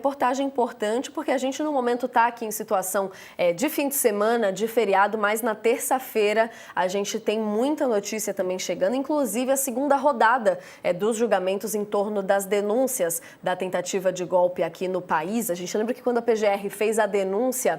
Reportagem importante porque a gente no momento está aqui em situação de fim de semana, de feriado, mas na terça-feira a gente tem muita notícia também chegando, inclusive a segunda rodada dos julgamentos em torno das denúncias da tentativa de golpe aqui no país. A gente lembra que quando a PGR fez a denúncia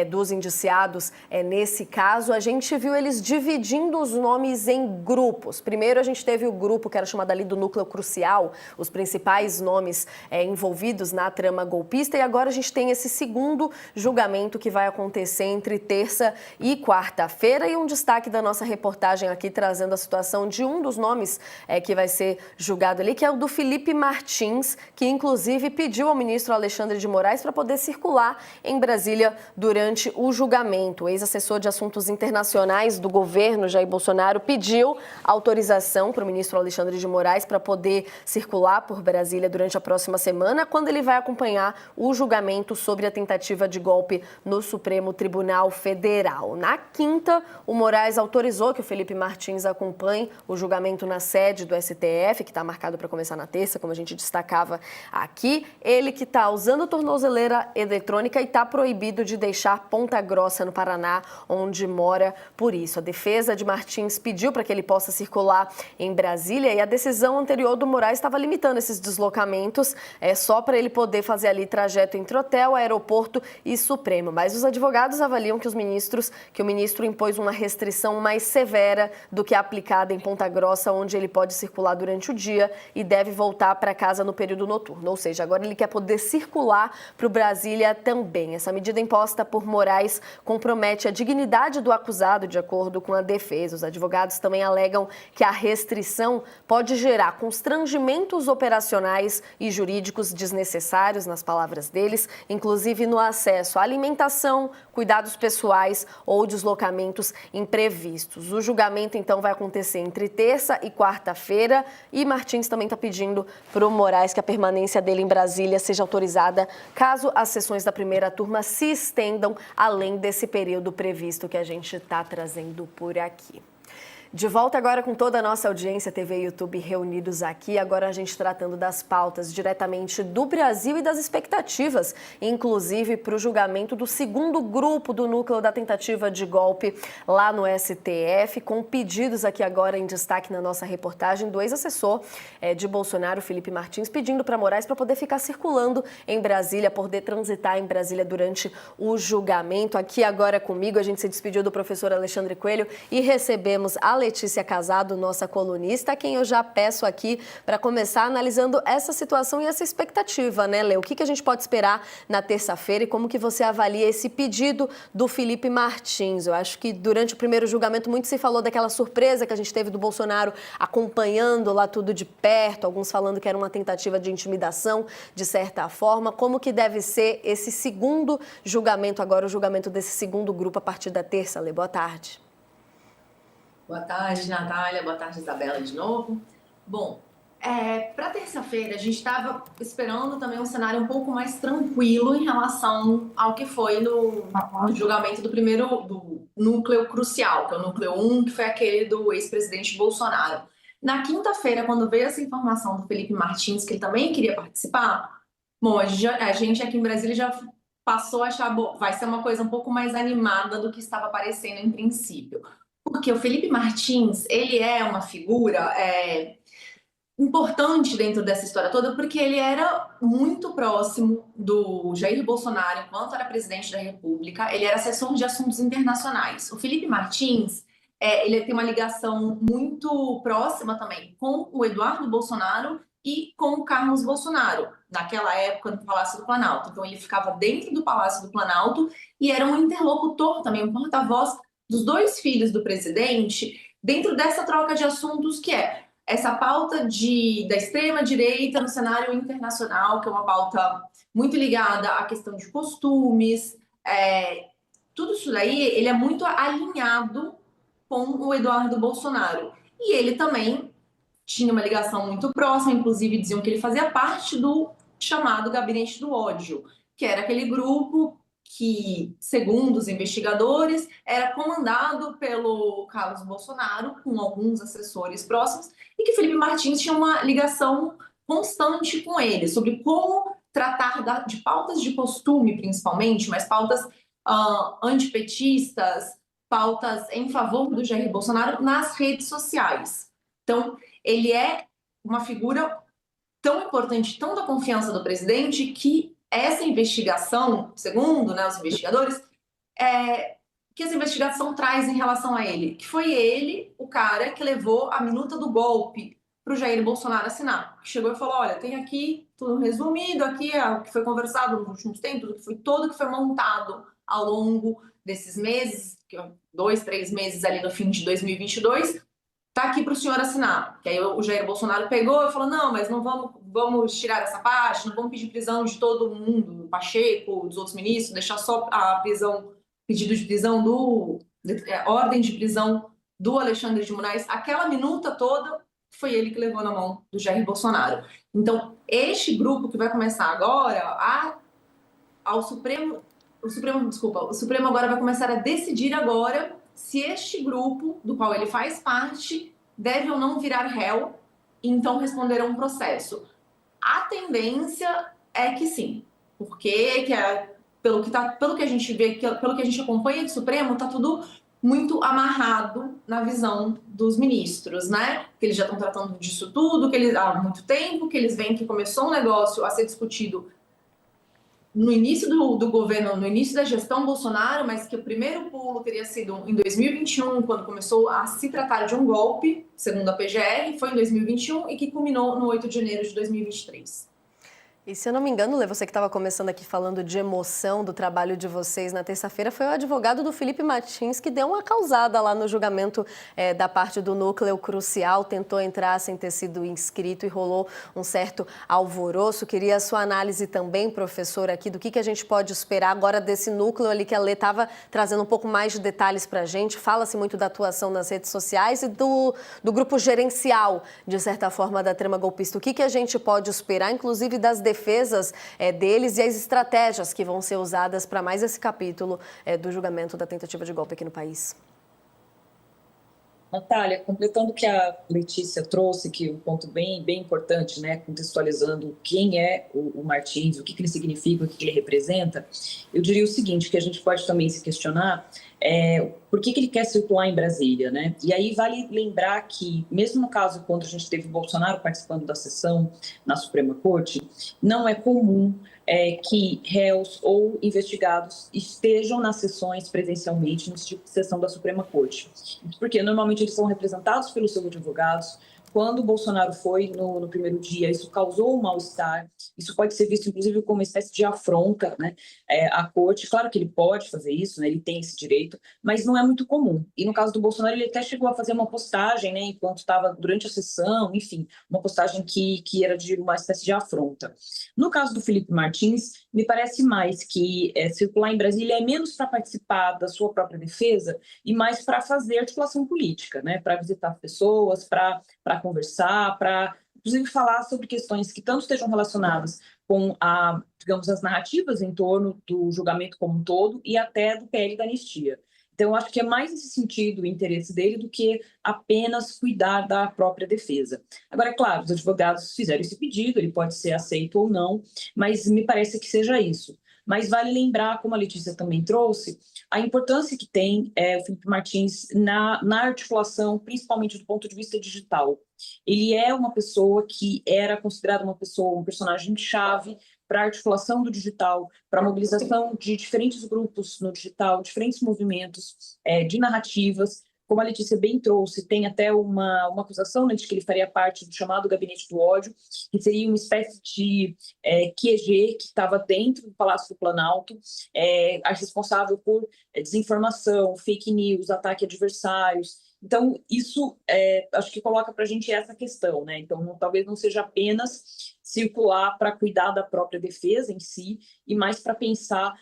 dos indiciados nesse caso, a gente viu eles dividindo os nomes em grupos. Primeiro a gente teve o grupo que era chamado ali do núcleo crucial, os principais nomes envolvidos na trama golpista, e agora a gente tem esse segundo julgamento que vai acontecer entre terça e quarta-feira, e um destaque da nossa reportagem aqui trazendo a situação de um dos nomes que vai ser julgado ali, que é o do Felipe Martins, que inclusive pediu ao ministro Alexandre de Moraes para poder circular em Brasília durante o julgamento. O ex-assessor de assuntos internacionais do governo, Jair Bolsonaro, pediu autorização para o ministro Alexandre de Moraes para poder circular por Brasília durante a próxima semana, quando ele vai acompanhar o julgamento sobre a tentativa de golpe no Supremo Tribunal Federal. Na quinta, o Moraes autorizou que o Felipe Martins acompanhe o julgamento na sede do STF, que está marcado para começar na terça, como a gente destacava aqui. Ele que está usando tornozeleira eletrônica e está proibido de deixar Ponta Grossa, no Paraná, onde mora por isso. A defesa de Martins pediu para que ele possa circular em Brasília e a decisão anterior do Moraes estava limitando esses deslocamentos só para ele poder fazer ali trajeto entre hotel, aeroporto e Supremo. Mas os advogados avaliam que o ministro impôs uma restrição mais severa do que a aplicada em Ponta Grossa, onde ele pode circular durante o dia e deve voltar para casa no período noturno. Ou seja, agora ele quer poder circular para o Brasília também. Essa medida imposta por Moraes compromete a dignidade do acusado, de acordo com a defesa. Os advogados também alegam que a restrição pode gerar constrangimentos operacionais e jurídicos desnecessários, nas palavras deles, inclusive no acesso à alimentação, cuidados pessoais ou deslocamentos imprevistos. O julgamento, então, vai acontecer entre terça e quarta-feira e Martins também está pedindo para o Moraes que a permanência dele em Brasília seja autorizada caso as sessões da primeira turma se estendam além desse período previsto que a gente está trazendo por aqui. De volta agora com toda a nossa audiência, TV e YouTube reunidos aqui, agora a gente tratando das pautas diretamente do Brasil e das expectativas, inclusive para o julgamento do segundo grupo do núcleo da tentativa de golpe lá no STF, com pedidos aqui agora em destaque na nossa reportagem do ex-assessor de Bolsonaro, Felipe Martins, pedindo para Moraes para poder ficar circulando em Brasília, poder transitar em Brasília durante o julgamento. Aqui agora comigo, a gente se despediu do professor Alexandre Coelho e recebemos a Letícia Casado, nossa colunista, a quem eu já peço aqui para começar analisando essa situação e essa expectativa, né, Lê? O que a gente pode esperar na terça-feira e como que você avalia esse pedido do Felipe Martins? Eu acho que durante o primeiro julgamento muito se falou daquela surpresa que a gente teve do Bolsonaro acompanhando lá tudo de perto, alguns falando que era uma tentativa de intimidação, de certa forma. Como que deve ser esse segundo julgamento agora, o julgamento desse segundo grupo a partir da terça, Lê? Boa tarde. Boa tarde, Natália. Boa tarde, Isabela, de novo. Bom, para terça-feira, a gente estava esperando também um cenário um pouco mais tranquilo em relação ao que foi no julgamento do núcleo crucial, que é o núcleo 1, que foi aquele do ex-presidente Bolsonaro. Na quinta-feira, quando veio essa informação do Felipe Martins, que ele também queria participar, bom, a gente aqui em Brasília já passou a achar, bom, vai ser uma coisa um pouco mais animada do que estava parecendo em princípio. Porque o Felipe Martins, ele é uma figura importante dentro dessa história toda, porque ele era muito próximo do Jair Bolsonaro enquanto era presidente da República, ele era assessor de assuntos internacionais. O Felipe Martins, ele tem uma ligação muito próxima também com o Eduardo Bolsonaro e com o Carlos Bolsonaro, naquela época no Palácio do Planalto. Então ele ficava dentro do Palácio do Planalto e era um interlocutor também, um porta-voz dos dois filhos do presidente, dentro dessa troca de assuntos que é essa pauta da extrema-direita no cenário internacional, que é uma pauta muito ligada à questão de costumes, tudo isso daí, ele é muito alinhado com o Eduardo Bolsonaro. E ele também tinha uma ligação muito próxima, inclusive diziam que ele fazia parte do chamado Gabinete do Ódio, que era aquele grupo que, segundo os investigadores, era comandado pelo Carlos Bolsonaro, com alguns assessores próximos, e que Felipe Martins tinha uma ligação constante com ele, sobre como tratar de pautas de costume, principalmente, mas pautas antipetistas, pautas em favor do Jair Bolsonaro nas redes sociais. Então, ele é uma figura tão importante, tão da confiança do presidente, que essa investigação, segundo, né, os investigadores, que essa investigação traz em relação a ele, que foi ele, o cara que levou a minuta do golpe para o Jair Bolsonaro assinar. Chegou e falou, olha, tem aqui tudo resumido, aqui o que foi conversado nos últimos tempos, tudo que foi montado ao longo desses meses, 2, 3 meses ali no fim de 2022, tá aqui para o senhor assinar. Que aí o Jair Bolsonaro pegou e falou, não, mas não vamos tirar essa parte, não vamos pedir prisão de todo mundo, do Pacheco, dos outros ministros, deixar só a prisão, pedido de prisão ordem de prisão do Alexandre de Moraes. Aquela minuta toda foi ele que levou na mão do Jair Bolsonaro. Então, este grupo que vai começar agora, o Supremo agora vai começar a decidir agora se este grupo, do qual ele faz parte, deve ou não virar réu, e então responder a um processo. A tendência é que sim, porque pelo que a gente vê, pelo que a gente acompanha do Supremo, está tudo muito amarrado na visão dos ministros, né? Que eles já estão tratando disso tudo, que eles há muito tempo, que eles veem que começou um negócio a ser discutido no início do governo, no início da gestão Bolsonaro, mas que o primeiro pulo teria sido em 2021, quando começou a se tratar de um golpe, segundo a PGR, foi em 2021 e que culminou no 8 de janeiro de 2023. E se eu não me engano, Lê, você que estava começando aqui falando de emoção do trabalho de vocês na terça-feira, foi o advogado do Felipe Martins que deu uma causada lá no julgamento da parte do núcleo crucial, tentou entrar sem ter sido inscrito e rolou um certo alvoroço. Queria a sua análise também, professor, aqui do que a gente pode esperar agora desse núcleo ali que a Lê estava trazendo um pouco mais de detalhes para a gente. Fala-se muito da atuação nas redes sociais e do grupo gerencial, de certa forma, da trama golpista. O que a gente pode esperar, inclusive das defesas deles e as estratégias que vão ser usadas para mais esse capítulo do julgamento da tentativa de golpe aqui no país? Natália, completando o que a Letícia trouxe, que é um ponto bem importante, né, contextualizando quem é o Martins, o que ele significa, o que ele representa, eu diria o seguinte, que a gente pode também se questionar por que ele quer circular em Brasília, né? E aí vale lembrar que, mesmo no caso quando a gente teve o Bolsonaro participando da sessão na Suprema Corte, não é comum que réus ou investigados estejam nas sessões presencialmente no tipo de sessão da Suprema Corte. Porque normalmente eles são representados pelos seus advogados. Quando o Bolsonaro foi no primeiro dia, isso causou um mal-estar. Isso pode ser visto, inclusive, como uma espécie de afronta, né, à corte. Claro que ele pode fazer isso, né, ele tem esse direito, mas não é muito comum. E no caso do Bolsonaro, ele até chegou a fazer uma postagem, né, enquanto estava durante a sessão, enfim, uma postagem que era de uma espécie de afronta. No caso do Felipe Martins, me parece mais que circular em Brasília é menos para participar da sua própria defesa e mais para fazer articulação política, né, para visitar pessoas, para conversar, para, inclusive, falar sobre questões que tanto estejam relacionadas com digamos, as narrativas em torno do julgamento como um todo e até do PL da anistia. Então, eu acho que é mais nesse sentido o interesse dele do que apenas cuidar da própria defesa. Agora, é claro, os advogados fizeram esse pedido, ele pode ser aceito ou não, mas me parece que seja isso. Mas vale lembrar, como a Letícia também trouxe, a importância que tem o Felipe Martins na articulação, principalmente do ponto de vista digital. Ele é uma pessoa que era considerada um personagem-chave para a articulação do digital, para a mobilização de diferentes grupos no digital, diferentes movimentos de narrativas. Como a Letícia bem trouxe, tem até uma acusação, né, de que ele faria parte do chamado Gabinete do Ódio, que seria uma espécie de QG que estava dentro do Palácio do Planalto, responsável por desinformação, fake news, ataque a adversários. Então, isso acho que coloca para a gente essa questão, né? Então, talvez não seja apenas circular para cuidar da própria defesa em si, e mais para pensar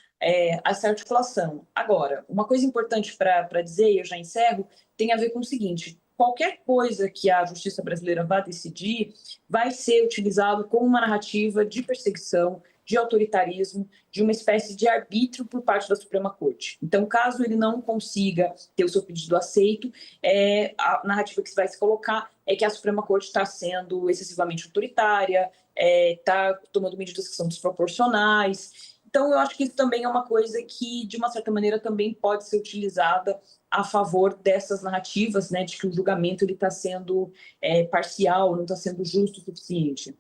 essa articulação. Agora, uma coisa importante para dizer, e eu já encerro, tem a ver com o seguinte: qualquer coisa que a justiça brasileira vá decidir vai ser utilizado como uma narrativa de perseguição, de autoritarismo, de uma espécie de arbítrio por parte da Suprema Corte. Então, caso ele não consiga ter o seu pedido aceito, a narrativa que vai se colocar é que a Suprema Corte está sendo excessivamente autoritária, está tomando medidas que são desproporcionais. Então, eu acho que isso também é uma coisa que, de uma certa maneira, também pode ser utilizada a favor dessas narrativas, né, de que o julgamento está sendo parcial, não está sendo justo o suficiente.